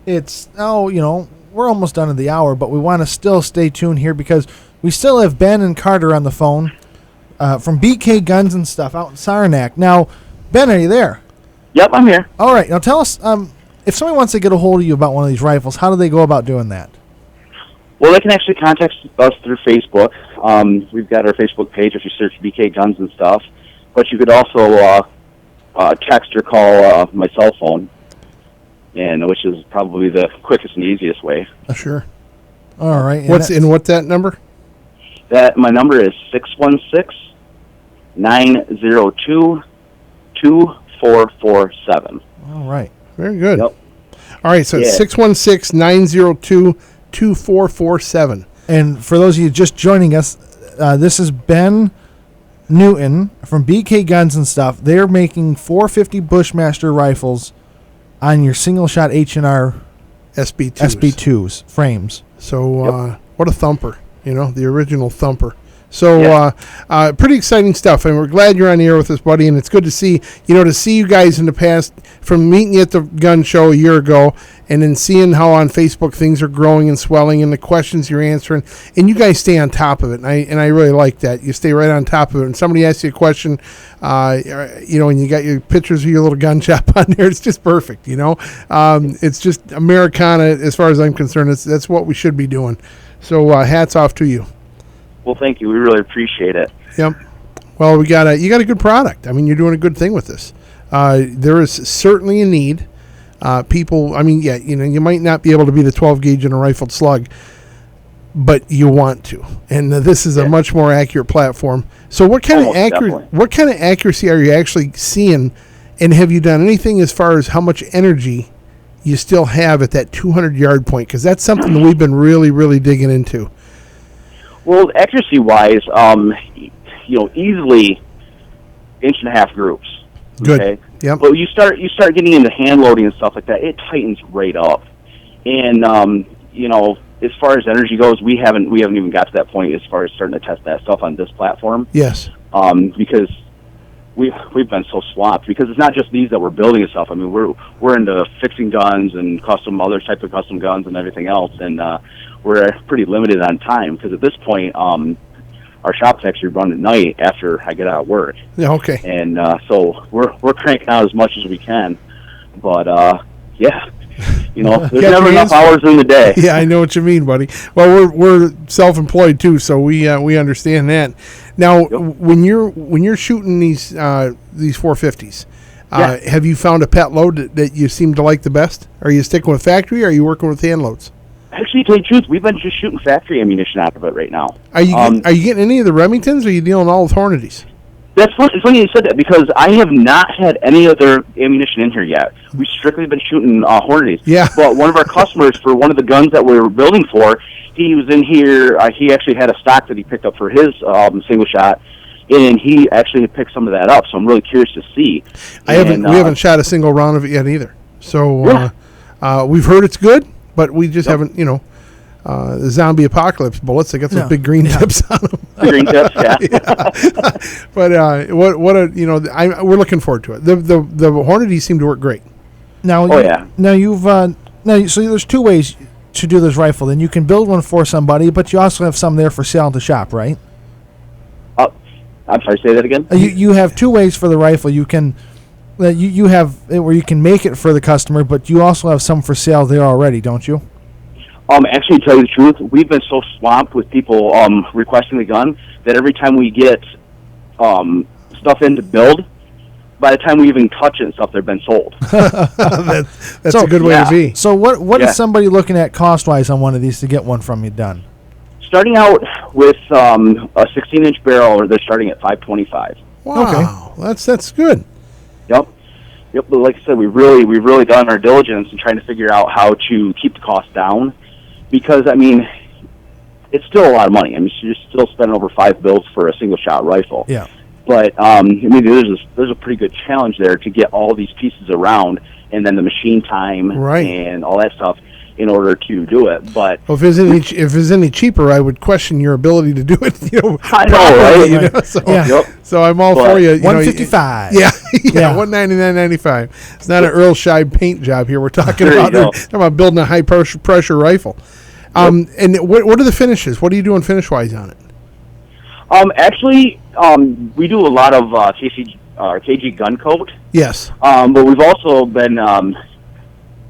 It's, we're almost done in the hour, but we want to still stay tuned here because we still have Ben and Carter on the phone from BK Guns and Stuff out in Saranac. Now, Ben, are you there? Yep, I'm here. All right, now tell us, if somebody wants to get a hold of you about one of these rifles, how do they go about doing that? Well, they can actually contact us through Facebook. We've got our Facebook page if you search BK Guns and Stuff. But you could also text or call my cell phone, which is probably the quickest and easiest way. Sure. All right. What's that number? My number is 616-902-2447. All right. Very good. Yep. All right, so it's 616-902-2447. And for those of you just joining us, this is Ben Newton from BK Guns and Stuff. They're making 450 Bushmaster rifles on your single-shot H&R SB2s frames. So what a thumper, the original thumper. So pretty exciting stuff, and we're glad you're on the air with us, buddy, and it's good to see you guys in the past, from meeting you at the gun show a year ago, and then seeing how on Facebook things are growing and swelling, and the questions you're answering, and you guys stay on top of it, and I really like that. You stay right on top of it, and somebody asks you a question, and you got your pictures of your little gun shop on there, it's just perfect, It's just Americana, as far as I'm concerned. That's what we should be doing. So hats off to you. Well, thank you. We really appreciate it. Yep. Well, you got a good product. I mean, you're doing a good thing with this. There is certainly a need. People, you might not be able to be the 12 gauge in a rifled slug, but you want to. And this is a much more accurate platform. So what kind of accuracy are you actually seeing? And have you done anything as far as how much energy you still have at that 200-yard point? Because that's something that we've been really, really digging into. Well, accuracy-wise, easily 1.5 groups. Good. Okay? Yep. But you start getting into hand loading and stuff like that, it tightens right up. And as far as energy goes, we haven't even got to that point as far as starting to test that stuff on this platform. Yes. Because we've been so swamped, because it's not just these that we're building and stuff. I mean, we're into fixing guns and other types of custom guns and everything else, and we're pretty limited on time, because at this point, our shop's actually run at night after I get out of work. Yeah. Okay. And so we're cranking out as much as we can, but there's never enough hours in the day. Yeah, I know what you mean, buddy. Well, we're self-employed too, so we understand that. Now, when you're shooting these 450s, have you found a pet load that you seem to like the best? Are you sticking with factory, or are you working with hand loads? Actually, to tell you the truth, we've been just shooting factory ammunition out of it right now. Are you getting any of the Remingtons, or are you dealing all with Hornadies? That's funny. It's funny you said that because I have not had any of their ammunition in here yet. We've strictly been shooting Hornadies. Yeah. But one of our customers for one of the guns that we were building for, he was in here. He actually had a stock that he picked up for his single shot, and he actually had picked some of that up. So I'm really curious to see. We haven't shot a single round of it yet either. So we've heard it's good, but we just haven't. The zombie apocalypse bullets. They got those big green tips on them. Green tips, yeah. But we're looking forward to it. The Hornadies seem to work great. Now, so there's two ways to do this rifle. Then you can build one for somebody, but you also have some there for sale at the shop, right? I'm sorry, say that again? You have two ways for the rifle. You can you have it where you can make it for the customer, but you also have some for sale there already, don't you? Actually, to tell you the truth, we've been so swamped with people requesting the gun that every time we get stuff in to build, by the time we even touch it and stuff, they've been sold. That's a good way to be. So what is somebody looking at cost-wise on one of these to get one from you done? Starting out with a 16-inch barrel, they're starting at $525. Wow, okay. That's good. Yep. But like I said, we've really done our diligence in trying to figure out how to keep the cost down, because I mean, it's still a lot of money. I mean, you're still spending over $5 for a single shot rifle. Yeah. But I mean, there's a pretty good challenge there to get all these pieces around, and then the machine time and all that stuff in order to do it. But if it's any cheaper, I would question your ability to do it. I know, right? So I'm all for you. $155. Yeah, $199.95. It's not an Earl Scheib paint job here. We're talking about building a high pressure rifle. And what are the finishes? What are you doing finish wise on it? Actually, we do a lot of KG gun coat. Yes. But we've also been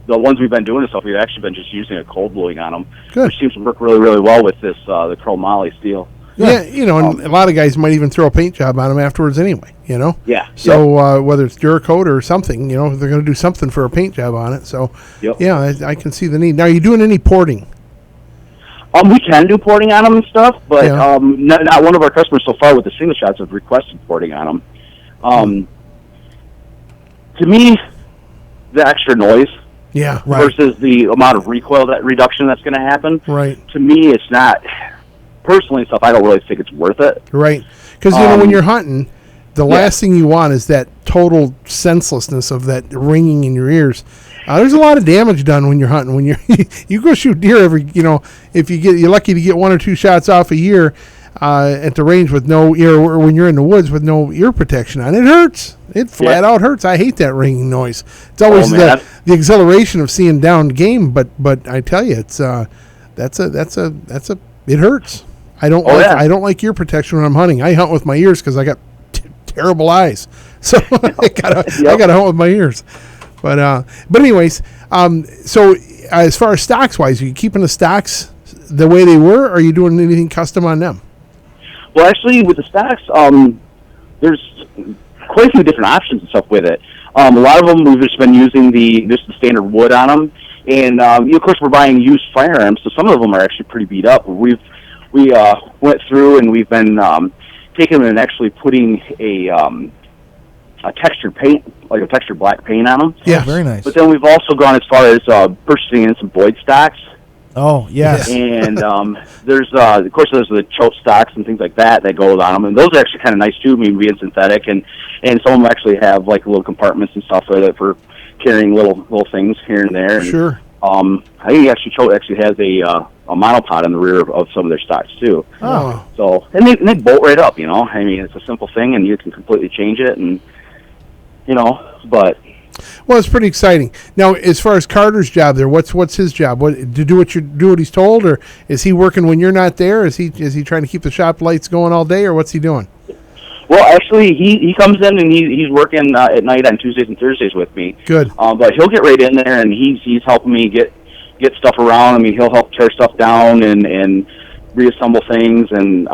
the ones we've been doing and stuff. We've actually been just using a cold bluing on them, which seems to work really, really well with this the chromoly steel. Yeah, and a lot of guys might even throw a paint job on them afterwards anyway. Yeah. So whether it's Duracoat or something, they're going to do something for a paint job on it. So I can see the need. Now, are you doing any porting? We can do porting on them and stuff, but not one of our customers so far with the single shots have requested porting on them. To me, the extra noise versus the amount of recoil reduction that's going to happen. Right. To me, it's not personally stuff. I don't really think it's worth it. Right. Because when you're hunting, the last thing you want is that total senselessness of that ringing in your ears. There's a lot of damage done when you're hunting. When you go shoot deer every, if you're lucky to get one or two shots off a year at the range with no ear, or when you're in the woods with no ear protection on, it hurts. It flat out hurts. I hate that ringing noise. It's always the exhilaration of seeing down game, but I tell you, it's it hurts. I don't like ear protection when I'm hunting. I hunt with my ears because I got terrible eyes, so I gotta hunt with my ears. But anyways, so as far as stocks wise, are you keeping the stocks the way they were, or are you doing anything custom on them? Well, actually, with the stocks, there's quite a few different options and stuff with it. A lot of them we've just been using the standard wood on them, and of course we're buying used firearms, so some of them are actually pretty beat up. We went through and we've been taking them and actually putting a textured paint, like a textured black paint on them. Yeah, very nice. But then we've also gone as far as purchasing in some Boyd stocks. Oh, yes. And there's the choke stocks and things like that go on them, and those are actually kind of nice too. I mean, being synthetic, and some of them actually have like little compartments and stuff for that for carrying little things here and there. And, sure. I think choke actually has a monopod in the rear of some of their stocks too. Oh. So and they bolt right up. I mean, it's a simple thing, and you can completely change it, and but. Well, it's pretty exciting. Now, as far as Carter's job there, what's his job? To do what he's told, or is he working when you're not there? Is he trying to keep the shop lights going all day, or what's he doing? Well, actually, he comes in and he's working at night on Tuesdays and Thursdays with me. Good. But he'll get right in there, and he's helping me get stuff around. I mean, he'll help tear stuff down and reassemble things, and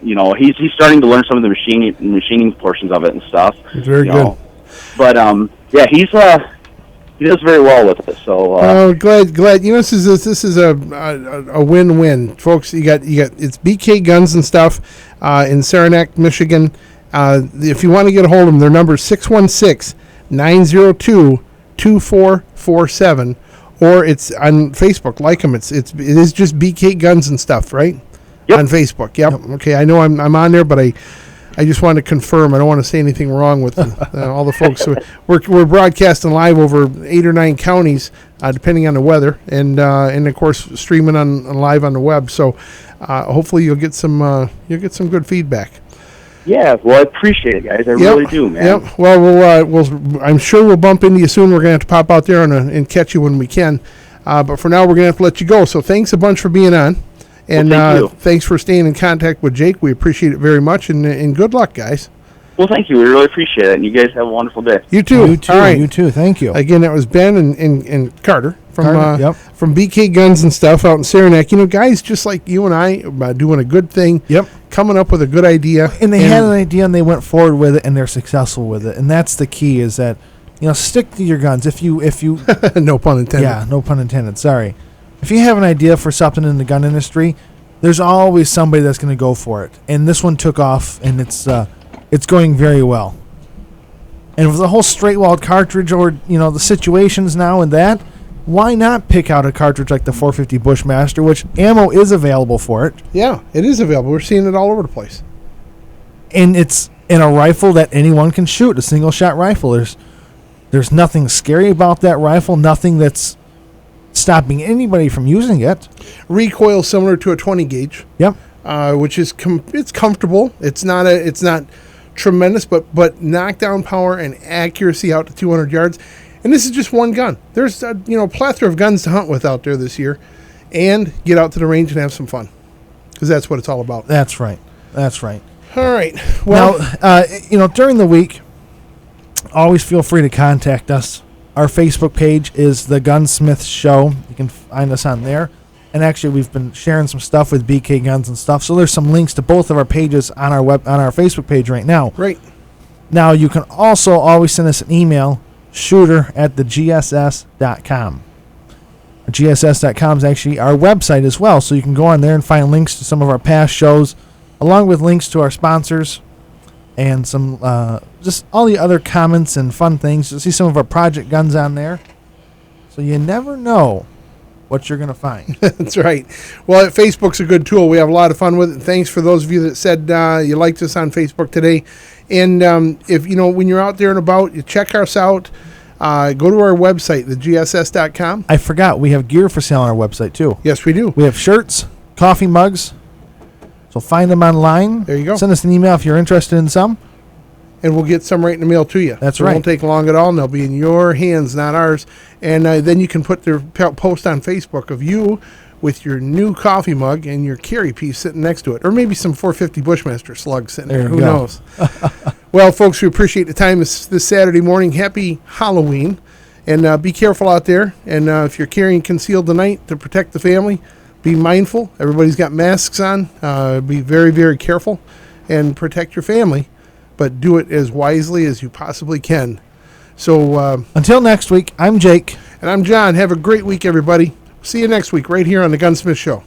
he's starting to learn some of the machining portions of it and stuff. Very good. But he does very well with it. So glad. This is a win-win, folks. You got it's BK Guns and stuff in Saranac, Michigan. If you want to get a hold of them, their number is 616-902-2447, or it's on Facebook. Like them. It is just BK Guns and Stuff, right? Yep. On Facebook. Yep. Okay, I know I'm on there, but I just wanted to confirm. I don't want to say anything wrong with all the folks. So we're broadcasting live over 8 or 9 counties, depending on the weather, and of course streaming on live on the web. So hopefully you'll get some good feedback. Yeah, well, I appreciate it, guys. I really do, man. Yep. Well, I'm sure we'll bump into you soon. We're gonna have to pop out there and catch you when we can. But for now, we're gonna have to let you go. So thanks a bunch for being on. And thanks for staying in contact with Jake. We appreciate it very much, and good luck, guys. Well, thank you. We really appreciate it, and you guys have a wonderful day. You too. You too. All right. You too. Thank you. Again, that was Ben and Carter from BK Guns and Stuff out in Saranac. You know, guys just like you and I doing a good thing. Yep. Coming up with a good idea. And they had an idea, and they went forward with it, and they're successful with it. And that's the key, is that, stick to your guns. If you no pun intended. Yeah, no pun intended. Sorry. If you have an idea for something in the gun industry, there's always somebody that's going to go for it. And this one took off, and it's going very well. And with the whole straight walled cartridge, or the situations now and that, why not pick out a cartridge like the 450 Bushmaster, which ammo is available for it? Yeah, it is available. We're seeing it all over the place. And it's in a rifle that anyone can shoot, a single shot rifle. There's nothing scary about that rifle, nothing that's stopping anybody from using it. Recoil similar to a 20 gauge. Yep. Which is it's comfortable. It's not tremendous, but knockdown power and accuracy out to 200 yards. And this is just one gun. There's a plethora of guns to hunt with out there this year, and get out to the range and have some fun, because that's what it's all about. That's right. That's right. All right. Well, now, during the week, always feel free to contact us. Our Facebook page is The Gunsmith Show. You can find us on there. And actually, we've been sharing some stuff with BK Guns and Stuff. So there's some links to both of our pages on our Facebook page right now. Right. Now, you can also always send us an email, shooter@thegss.com. GSS.com is actually our website as well. So you can go on there and find links to some of our past shows, along with links to our sponsors and some just all the other comments and fun things. You'll see some of our project guns on there. So you never know what you're going to find. That's right. Well, Facebook's a good tool. We have a lot of fun with it. Thanks for those of you that said you liked us on Facebook today. And if when you're out there and about, you check us out. Go to our website, thegss.com. I forgot, we have gear for sale on our website too. Yes, we do. We have shirts, coffee mugs. So find them online. There you go. Send us an email if you're interested in some. And we'll get some right in the mail to you. That's right. right. It won't take long at all, and they'll be in your hands, not ours. And then you can put their post on Facebook of you with your new coffee mug and your carry piece sitting next to it. Or maybe some 450 Bushmaster slugs sitting there. Who knows? Well, folks, we appreciate the time this Saturday morning. Happy Halloween. And be careful out there. And if you're carrying concealed tonight to protect the family, be mindful. Everybody's got masks on. Be very, very careful and protect your family. But do it as wisely as you possibly can. So until next week, I'm Jake. And I'm John. Have a great week, everybody. See you next week right here on The Gunsmith Show.